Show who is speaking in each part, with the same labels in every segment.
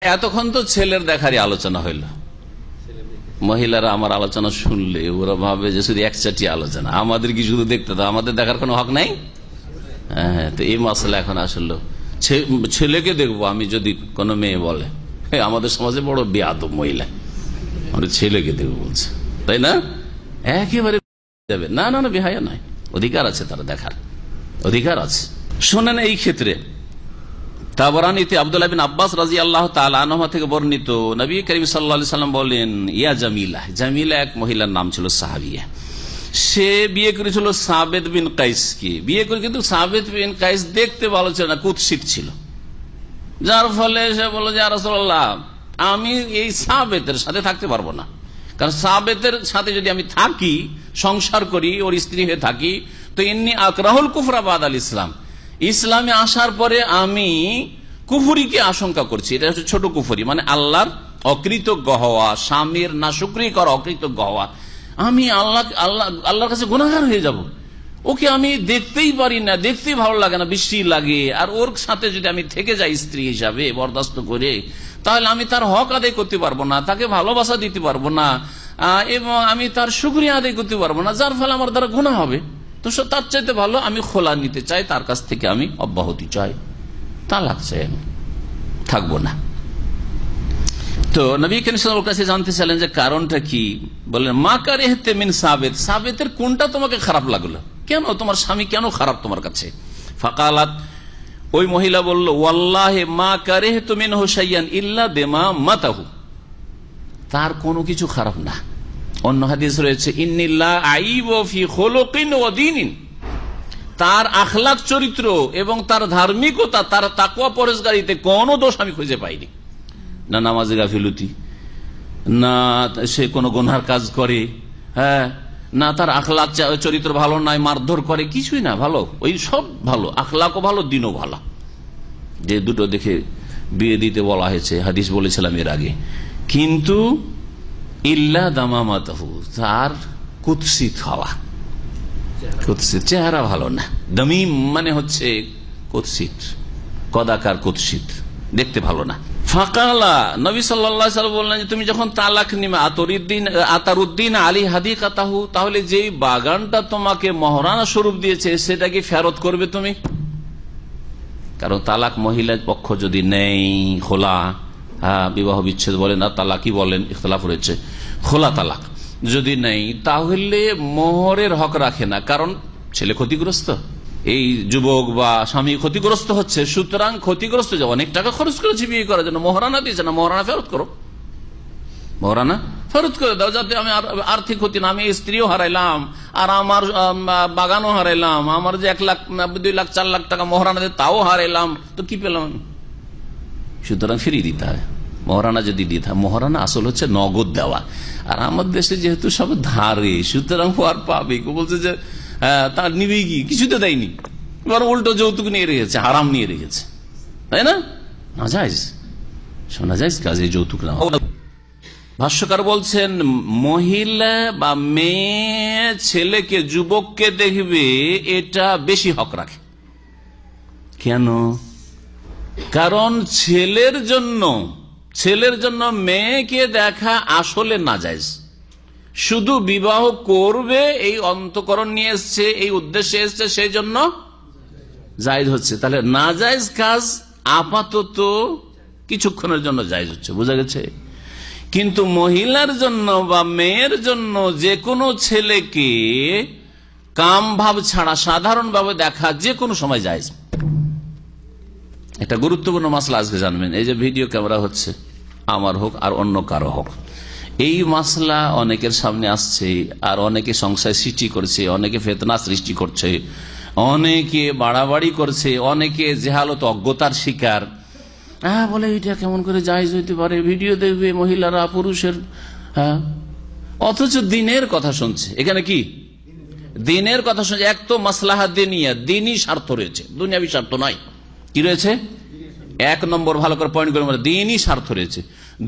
Speaker 1: এতক্ষণ তো ছেলের দেখারই আলোচনা হইল। মহিলারা আমার আলোচনা শুনলে ওরা ভাবে যে শুধু একচাটি আলোচনা, আমাদের কি শুধু দেখতে তো, আমাদের দেখার কোনো হক নাই। হ্যাঁ, তো এই মশলা এখন আসলে ছেলেকে দেখবো আমি, যদি কোনো মেয়ে বলে আমাদের সমাজে বড় বেয়াদব মহিলা, আমরা ছেলেকে দেখবো বলছে, তাই না? একেবারে দেবে না, না না, বেহায়া নয়, অধিকার আছে, তারা দেখার অধিকার আছে। শোনেন, এই ক্ষেত্রে তাবরানীতে আব্দুল্লাহ বিন আব্বাস রাদিয়াল্লাহু তাআলা আনহু থেকে বর্ণিত, নবী করিম সাল্লাল্লাহু আলাইহি সাল্লাম বলেন, ইয়া জামিলা, জামিলা এক মহিলার নাম ছিল, সাহাবিয়া। সে বিয়ে করেছিল সাবেদ বিন কাইসকে, বিয়ে করে, কিন্তু সাবেদ বিন কাইস দেখতে ভালো ছিল না, কুৎসিত ছিল, যার ফলে সে বলল যে ইয়া রাসূলুল্লাহ, আমি এই সাবেতের সাথে থাকতে পারবো না, কারণ সাবেতের সাথে যদি আমি থাকি, সংসার করি, ওর স্ত্রী হয়ে থাকি, তো ইন্নী আকরাহুল কুফরা বাদাল ইসলাম, ইসলামে আসার পরে আমি কুফরিকে আশঙ্কা করছি। এটা হচ্ছে ছোট কুফরি, মানে আল্লাহর অকৃতজ্ঞ হওয়া, স্বামীর নাশুকরি করা, অকৃতজ্ঞ হওয়া। আমি আল্লাহর কাছে গুনাহগার হয়ে যাব, ওকে আমি দেখতেই পারি না, দেখতেই ভালো লাগে না, বিশ্রী লাগে, আর ওর সাথে যদি আমি থেকে যাই স্ত্রী হিসাবে বরদাস্ত করে, তাহলে আমি তার হক আদায় করতে পারবো না, তাকে ভালোবাসা দিতে পারবো না, এবং আমি তার শুকরিয়া আদায় করতে পারবো না, যার ফলে আমার দ্বারা গুনাহ হবে। তো তার চাইতে ভালো আমি খোলা নিতে চাই, তার কাছ থেকে আমি অব্যাহতি চাই, তালাক চাই, আমি থাকবো না। তো নবী করিম সাল্লাল্লাহু আলাইহি ওয়াসাল্লাম কাছে জানতে চাইলেন যে কারণটা কি। বললেন, মা কারিহতে মিন সাবেত, সাবেতের কোনটা তোমাকে খারাপ লাগলো, কেন তোমার স্বামী কেন খারাপ তোমার কাছে? ফাকালাত, ওই মহিলা বলল, ওয়াল্লাহি মা কারিহতু মিনহু শাইয়ান ইল্লা বিমা মাতাহু, তার কোনো কিছু খারাপ না। অন্য হাদিস রয়েছে, ইন্নিল্লাহ আইবু ফি খুলুকিন ওয়া দীনিন, তার আখলাক চরিত্র এবং তার ধার্মিকতা, তার তাকওয়া পরহেজগারিতে কোনো দোষ আমি খুঁজে পাইনি। না নামাজে গাফিলতি, না সে কোনো গুনার কাজ করে, হ্যাঁ, না তার আখলাক চরিত্র ভালো নয়, মারধর করে, কিছুই না, ভালো, ওই সব ভালো, আখলাকও ভালো, দিনও ভালো। যে দুটো দেখে বিয়ে দিতে বলা হয়েছে, হাদিস বলেছিলাম এর আগে। কিন্তু ইল্লা দামামাতাহু, তার কুৎসিত হওয়া, কুৎসিত, চেহারা ভালো না। দামিম মানে হচ্ছে কুৎসিত, কদাকার কুৎসিত, দেখতে ভালো না। ফাকালা, নবী সাল্লাল্লাহু আলাইহি ওয়াসাল্লাম বললেন, তুমি যখন তালাক নিবে, আতারুদ্দিন আলী হাদিকাতাহু, তাহলে যেই বাগানটা তোমাকে মহরানা স্বরূপ দিয়েছে সেটা কি ফেরত করবে তুমি? কারণ তালাক মহিলার পক্ষ যদি নেই, খোলা, হ্যাঁ, বিবাহ বিচ্ছেদ বলেন আর তালাকই বলেন, ইখতিলাফ রয়েছে, খোলা তালাক যদি নেই, তাহলে মোহরের হক রাখে না, কারণ ছেলে ক্ষতিগ্রস্ত, এই যুবক বা স্বামী ক্ষতিগ্রস্ত হচ্ছে, সুতরাং ক্ষতিগ্রস্ত, যে অনেক টাকা খরচ করেছে বিয়ে করার জন্য, মোহরানা দিয়েছে না, মোহরানা ফেরত করো, মোহরানা ফেরত করে দাও, যাতে আমি আর্থিক ক্ষতি না, আমি স্ত্রীও হারাইলাম আর আমার বাগানও হারাইলাম, আমার যে 1 লাখ 2 লাখ 4 লাখ টাকা মোহরানা দিয়ে তাও হারাইলাম, তো কি পেলাম আমি? সুতরাং ফিরিয়ে দিতে হয় মোহরানা, যদি দিতে হয়। মোহরানা আসল হচ্ছে নগদ দেওয়া, আর আমার দেশে যেহেতু সব ধারে, সুতরাং আর পাবে, বলছে যে তার নিবে কি, কিছুতে দেয়নি, এবার উল্টো যৌতুক নিয়ে রেখেছে, হারাম নিয়ে রেখেছে, তাই না? না যাইজ, শোনা যাইজ কাজে যৌতুক না। ভাষ্যকার বলছেন, মহিলা বা মেয়ে ছেলেকে, যুবককে দেখবে, এটা বেশি হক রাখে। কেন? কারণ ছেলের জন্য মেয়েকে দেখা আসলে নাজায়েজ, শুধু বিবাহ করবে এই অন্তঃকরণ নিয়ে এসছে, এই উদ্দেশ্যে এসছে, সেই জন্য জায়েজ হচ্ছে। তাহলে নাজায়েজ কাজ আপাতত কিছুক্ষণের জন্য জায়েজ হচ্ছে, বোঝা গেছে। কিন্তু মহিলার জন্য বা মেয়ের জন্য যে কোনো ছেলেকে কাম ভাব ছাড়া সাধারণভাবে দেখা যে কোনো সময় জায়েজ। একটা গুরুত্বপূর্ণ মাসলা আজকে জানবেন। এই যে ভিডিও ক্যামেরা হচ্ছে, আমার হোক আর অন্য কারো হোক, এই মাসলা অনেকের সামনে আসছে, আর অনেকে সংশয় সৃষ্টি করছে, অনেকে ফিতনা সৃষ্টি করছে, অনেকে বাড়াবাড়ি করছে, অনেকে জেহালত অজ্ঞতার শিকার। হ্যাঁ, বলে এটা কেমন করে জায়েজ হইতে পারে, ভিডিও দেখবে মহিলারা পুরুষের, হ্যাঁ, অথচ দিনের কথা শুনছে। এখানে কি দিনের কথা শুনছে? এক তো মাসলাহা দিনিয়া, দিনই স্বার্থ রয়েছে, দুনিয়াবি স্বার্থ নয়। কি রয়েছে? 1 নম্বর, ভালো করে পয়েন্ট করে, দিনই স্বার্থ রয়েছে।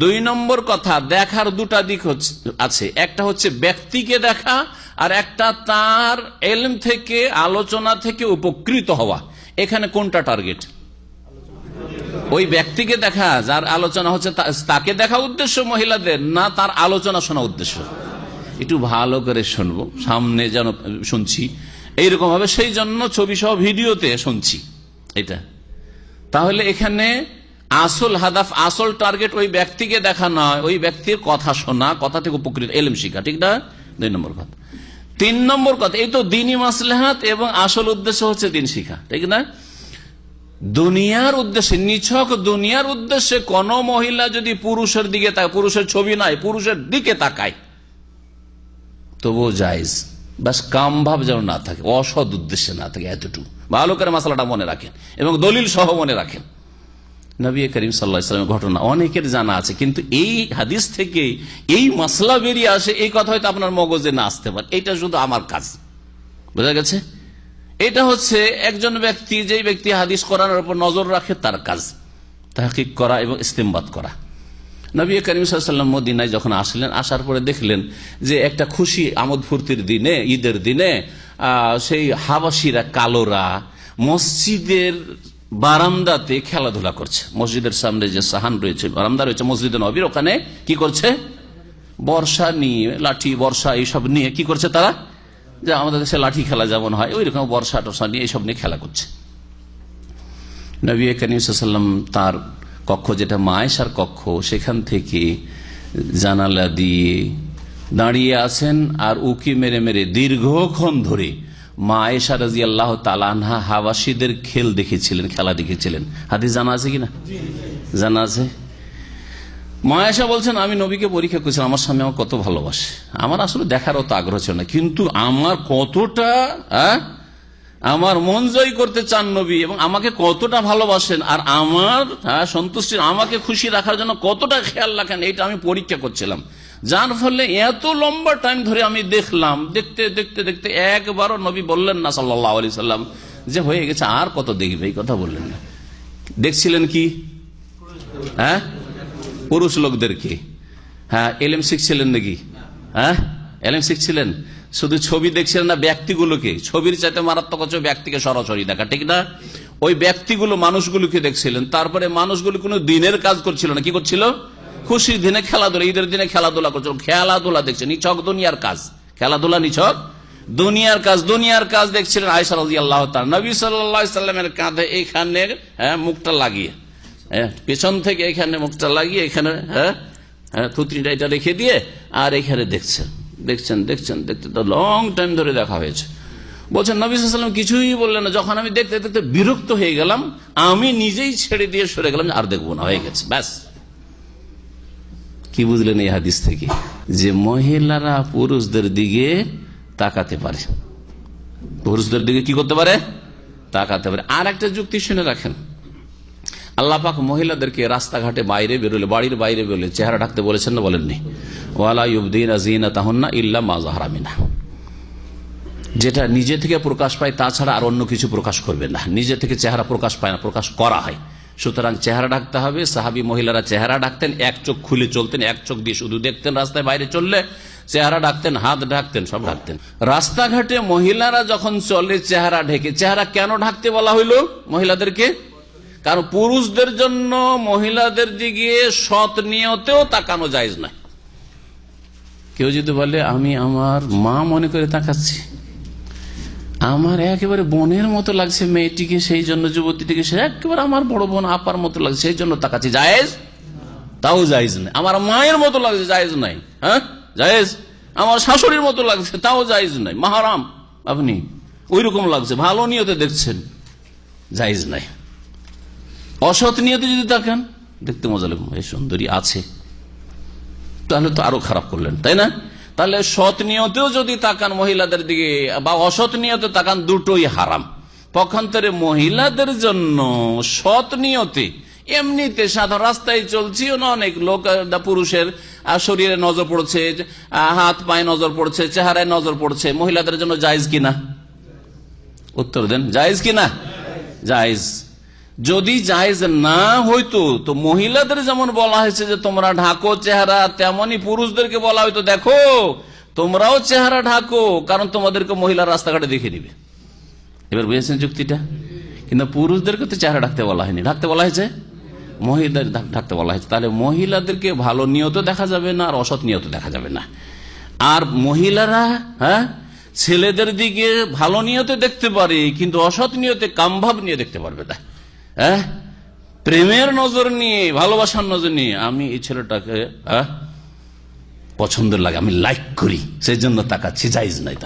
Speaker 1: 2 নম্বর কথা, দেখার দুটা দিক আছে, একটা হচ্ছে ব্যক্তিকে দেখা, আর একটা তার ইলম থেকে, আলোচনা থেকে উপকৃত হওয়া। এখানে কোনটা টার্গেট? ওই ব্যক্তিকে দেখা যার আলোচনা হচ্ছে তাকে দেখা উদ্দেশ্য মহিলাদের, না তার আলোচনা শোনা উদ্দেশ্য? একটু ভালো করে শুনবো, সামনে যেন শুনছি এইরকম ভাবে, সেই জন্য ছবি সহ ভিডিওতে শুনছি এটা। তাহলে এখানে আসল হাদাফ, আসল টার্গেট ওই ব্যক্তিকে দেখা নয়, ওই ব্যক্তির কথা শোনা, কথা থেকে উপকৃত, এলেম শিখা, ঠিক না? 2 নম্বর কথা। 3 নম্বর কথা, এই তো দিনই মাসলাহাত এবং আসল উদ্দেশ্য হচ্ছে দিন শিখা, ঠিক না? দুনিয়ার উদ্দেশ্যে, নিছক দুনিয়ার উদ্দেশ্যে কোন মহিলা যদি পুরুষের দিকে তাকায়, পুরুষের ছবি নাই, পুরুষের দিকে তাকায়, তবুও জায়েজ, বাস কাম ভাব যেন না থাকে, অসৎ উদ্দেশ্যে না থাকে, এতটুকু ভালো করে মাসালাটা মনে রাখেন এবং দলিল সহ মনে রাখেন। নবী করিম সাল্লাল্লাহু আলাইহি ওয়াসাল্লামের ঘটনা অনেকের জানা আছে, কিন্তু এই হাদিস থেকে এই মাসলা বেরিয়ে আসে, এই কথা হয়তো আপনার মগজে না আসতে পারে। এটা শুধু আমার কাজ, বোঝা গেছে? এটা হচ্ছে একজন ব্যক্তি, যেই ব্যক্তি হাদিস কোরআনের উপর নজর রাখে, তার কাজ তাহকিক করা এবং ইস্তেমবাদ করা। নবী করিম সাল্লাল্লাহু আলাইহি ওয়াসাল্লাম মদিনায় যখন আসলেন, আসার পরে দেখলেন যে একটা খুশি আমোদ ফুর্তির দিনে, ঈদের দিনে সেই হাবাসিরা, কালোরা মসজিদের বারান্দাতে খেলাধুলা করছে। মসজিদের সামনে যে সাহান রয়েছে, বারান্দা রয়েছে মসজিদে নবীর, ওখানে কি করছে? বর্ষা নিয়ে, লাঠি বর্ষা এইসব নিয়ে কি করছে তারা? যে আমাদের দেশে লাঠি খেলা যেমন হয়, ওই রকম বর্ষা টর্ষা নিয়ে এইসব নিয়ে খেলা করছে। নবী করিম সাল্লাল্লাহু আলাইহি ওয়াসাল্লাম তার কক্ষ, যেটা মা আয়েশার কক্ষ, সেখান থেকে জানালা দিয়ে দাঁড়িয়ে আছেন আর উকি মেরে মেরে দীর্ঘক্ষণ ধরে মা আয়েশা রাদিয়াল্লাহু তাআলা আনহা হাবাসীদের খেলা দেখেছিলেন। হাদিস জানা আছে কিনা? জানা আছে। মা আয়েশা বলছেন, আমি নবীকে পরীক্ষা করেছিলাম, আমার স্বামী আমার কত ভালোবাসে, আমার আসলে দেখার অত আগ্রহ ছিল না, কিন্তু আমার কতটা আমার মন জয় করতে চান নবী এবং আমাকে কতটা ভালোবাসেন, আর আমার সন্তুষ্টি, আমাকে খুশি রাখার জন্য কতটা খেয়াল রাখেন, এটা আমি পরীক্ষা করছিলাম। যার ফলে এত লম্বা টাইম ধরে আমি দেখলাম, দেখতে দেখতে দেখতে একবারও নবী বললেন না সাল্লাল্লাহু আলাইহি সাল্লাম যে হয়ে গেছে, আর কত দেখবে, এই কথা বললেন না। দেখছিলেন কি? পুরুষ লোকদেরকে। এলেম শিখছিলেন নাকি? এলেম শিখছিলেন? শুধু ছবি দেখছিলেন না, ব্যক্তিগুলোকে। ছবির চাইতে মারাত্মক হচ্ছে ব্যক্তিকে সরাসরি দেখা, ঠিক না? ওই ব্যক্তিগুলো, মানুষগুলোকে দেখছিলেন। তারপরে মানুষগুলো কোনো দিনের কাজ করছিল না, কি করছিল? খুশির দিনে খেলাধুলা, ঈদের দিনে খেলাধুলা করছিল, খেলাধুলা দেখছে, নিছক দুনিয়ার কাজ, খেলাধুলা নিছক দুনিয়ার কাজ, দুনিয়ার কাজ দেখছিলেন আয়েশা রাদিয়াল্লাহু তাআলা। নবী সাল্লাল্লাহু আলাইহি সাল্লামের কাঁধে এইখানে মুখটা লাগিয়ে, পেছন থেকে এখানে মুখটা লাগিয়ে, এখানে থুতনিটা এটা রেখে দিয়ে, আর এখানে দেখছেন, দেখতে তো লং টাইম ধরে দেখা হয়েছে। বলছেন নবী সাল্লাল্লাহু আলাইহি ওয়াসাল্লাম কিছুই বললেন না। যখন আমি দেখতে দেখতে বিরক্ত হয়ে গেলাম, আমি নিজেই ছেড়ে দিয়ে সরে গেলাম, আর দেখবো না, হয়ে গেছে, ব্যাস। কি বুঝলেন এই হাদিস থেকে? যে মহিলারা পুরুষদের দিকে তাকাতে পারে, পুরুষদের দিকে কি করতে পারে? তাকাতে পারে। আর একটা যুক্তি শুনে রাখেন, আল্লাহ পাক মহিলাদেরকে রাস্তাঘাটে বাইরে বেরোলে, বাড়ির বাইরে বেরোলে চেহারা ঢাকতে বলেছেন না, বলেননি? ওয়ালা ইউবদিনা যিনাতাহুন্না ইল্লা মা যাহারা মিনহা, যেটা নিজে থেকে প্রকাশ পায় তাছাড়া আর অন্য কিছু প্রকাশ করবে না। নিজে থেকে চেহারা প্রকাশ পায় না, প্রকাশ করা হয়, সুতরাং চেহারা ঢাকতে হবে। সাহাবী মহিলারা চেহারা ঢাকতেন, এক চোখ খুলে চলতেন, এক চোখ দিয়ে শুধু দেখতেন, রাস্তায় বাইরে চললে চেহারা ঢাকতেন, হাত ঢাকতেন, সব ঢাকতেন। রাস্তাঘাটে মহিলারা যখন চলে চেহারা ঢেকে, চেহারা কেন ঢাকতে বলা হইল মহিলাদেরকে? কারণ পুরুষদের জন্য মহিলাদের দিকে সৎ নিয়তেও তাকানো জায়েজ নয়। কেউ যদি বলে আমি আমার মা মনে করে তাকাচ্ছি, আমার একেবারে বোনের মতো লাগছে মেয়েটিকে, সেই জন্য যুবতীটিকে সে একেবারে আমার বড় বোন আপার মতো লাগছে, সেই জন্য তাকাচ্ছি, জায়েজ? তাও জায়েজ নাই। আমার মায়ের মতো লাগছে, জায়েজ নাই। জায়েজ? আমার শাশুড়ির মতো লাগছে, তাও জায়েজ নাই, মাহারাম, আপনি ওই রকম লাগছে, ভালো নিয়তে দেখছেন, জায়েজ নাই। অসৎ নিয়তে যদি তাকান, দেখতে মজা লাগবে, এই সুন্দরী আছে, তাহলে তো আরো খারাপ করলেন, তাই না? তাহলে সৎ নিয়তেও যদি তাকান মহিলাদের দিকে বা অসৎ নিয়তে তাকান, দুটোই হারাম। পক্ষান্তরে মহিলাদের জন্য সৎ নিয়তে, এমনিতে সাধারণ রাস্তায় চলছি না, অনেক লোক পুরুষের শরীরে নজর পড়ছে, হাত পায়ে নজর পড়ছে, চেহারায় নজর পড়ছে, মহিলাদের জন্য জায়েজ কিনা? উত্তর দেন, জায়েজ কিনা? জায়েজ। যদি জায়েজ না হইতো তো মহিলাদের যেমন বলা হয়েছে যে তোমরা ঢাকো চেহারা, তেমনি পুরুষদেরকে বলা হইতো দেখো তোমরাও চেহারা ঢাকো, কারণ তোমাদেরকে মহিলা রাস্তাঘাটে দেখে দিবে। এবার বুঝেছেন যুক্তিটা? কিন্তু পুরুষদেরকে তো চেহারা ঢাকতে বলা হয়নি, ঢাকতে বলা হয়েছে মহিলাদের ঢাকতে বলা হয়েছে। তাহলে মহিলাদেরকে ভালো নিয়ত দেখা যাবে না আর অসৎ নিয়ত দেখা যাবে না। আর মহিলারা ছেলেদের দিকে ভালো নিয়তে দেখতে পারে, কিন্তু অসৎ নিয়তে কামভাব নিয়ে দেখতে পারবে না। প্রেমের নজর নিয়ে, ভালোবাসার নজর নিয়ে আমি এই ছেলেটাকে পছন্দের লাগে, আমি লাইক করি, সেই জন্য তাকাচ্ছি, জায়েজ নাই।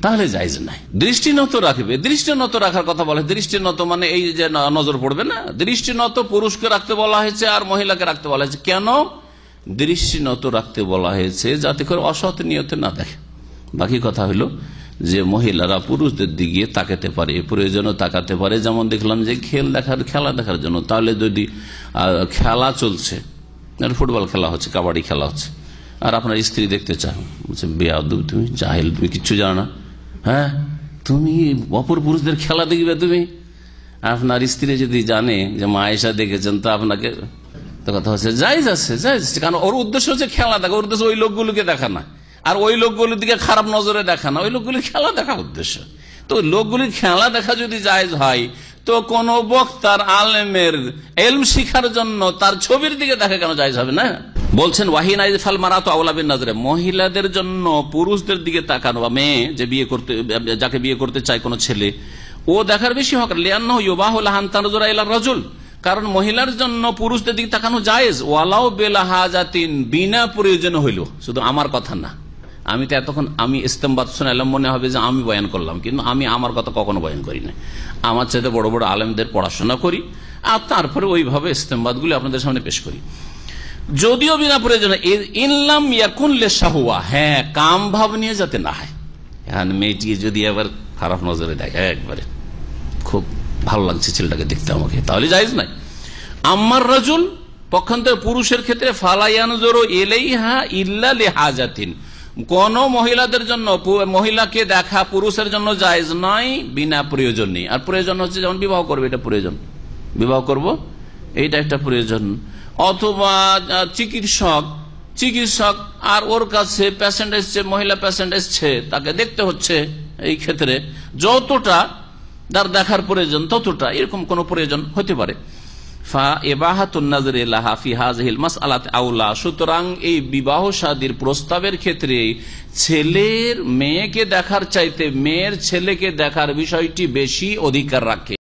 Speaker 1: তাহলে জায়েজ নাই। দৃষ্টিনত রাখবে, দৃষ্টিনত রাখার কথা বলা হয়। দৃষ্টিনত মানে এই যে নজর পড়বে না, দৃষ্টিনত পুরুষকে রাখতে বলা হয়েছে আর মহিলাকে রাখতে বলা হয়েছে। কেন দৃষ্টিনত রাখতে বলা হয়েছে? যাতে করে অসৎ নিয়তে না দেখে। বাকি কথা হলো যে মহিলারা পুরুষদের দিকে তাকাতে পারে, প্রয়োজনও তাকাতে পারে। যেমন দেখলাম যে খেলা দেখার জন্য, তাহলে যদি খেলা চলছে, ফুটবল খেলা হচ্ছে, কাবাডি খেলা হচ্ছে, আর আপনার স্ত্রী দেখতে চান, বলছে বেয়াদব তুমি, জাহেল, তুমি কিচ্ছু জানো না, তুমি অপর পুরুষদের খেলা দেখবে তুমি। আপনার স্ত্রী যদি জানে যে মা আয়েশা দেখেছেন, তো আপনাকে তো কথা হচ্ছে জায়েজ আছে, জায়েজ আছে। কারণ ওর উদ্দেশ্য হচ্ছে খেলা দেখা, ওর উদ্দেশ্য ওই লোকগুলোকে দেখা না, আর ওই লোকগুলোর দিকে খারাপ নজরে দেখা না, ওই লোকগুলি খেলা দেখা উদ্দেশ্য। তো লোকগুলির খেলা দেখা যদি জায়েজ হয়, তো কোন বক্তার আলেমের ইলম শিখার জন্য তার ছবির দিকে দেখা কেন জায়েজ হবে না? বলছেন ওয়াহিন আইফাল মারাতু আওলা বিন নাজরে, মহিলাদের জন্য পুরুষদের দিকে তাকানো, বা মেয়ে যে বিয়ে করতে, যাকে বিয়ে করতে চায় কোন ছেলে, ও দেখার বেশি হক। লিআন্নাহু ইউবাহু লাহা আন তানজুরা ইলা রাজুল, কারণ মহিলার জন্য পুরুষদের দিকে তাকানো জায়েজ। ওয়ালাউ বিলা হাজাতিন, বিনা প্রয়োজন হইল। শুধু আমার কথা না, আমি তো এতক্ষণ আমি ইস্তেমবাদ শুনাইলাম, মনে হবে যে আমি বয়ান করলাম, কিন্তু আমি আমার কথা কখনো বয়ান করি না। আমার চাইতে বড় বড় আলেমদের পড়াশোনা করি, আর তারপরে ওইভাবে ইস্তেমবাদ গুলি আপনাদের সামনে পেশ করি। যদিও বিনা প্রয়োজন, ইনলাম ইয়াকুন লিশাহওয়া, কাম ভাব নিয়ে যাতে না হয়। এখন মেয়েটি যদি আবার খারাপ নজরে দেখে, একবারে খুব ভালো লাগছে ছেলেটাকে দেখতে আমাকে, তাহলে জায়েজ নাই। আম্মার রাজুল, পক্ষান্তরে পুরুষের ক্ষেত্রে, ফালা ইয়ানজুরু ইলাইহা ইল্লা লিহাজাতিন, কোন মহিলাদের জন্য মহিলাকে দেখা পুরুষের জন্য জায়েজ নয়, বিনা প্রয়োজন নেই। আর প্রয়োজন হচ্ছে যেমন বিবাহ করবে, এটা প্রয়োজন, বিবাহ করব এইটা একটা প্রয়োজন। অথবা চিকিৎসক আর ওর কাছে পেশেন্ট এসছে, মহিলা পেশেন্ট এসছে, তাকে দেখতে হচ্ছে, এই ক্ষেত্রে যতটা তার দেখার প্রয়োজন ততটা, এরকম কোন প্রয়োজন হতে পারে। সুতরাং এই বিবাহ শাদীর প্রস্তাবের ক্ষেত্রে ছেলের মেয়েকে দেখার চাইতে মেয়ের ছেলেকে দেখার বিষয়টি বেশি অধিকার রাখে।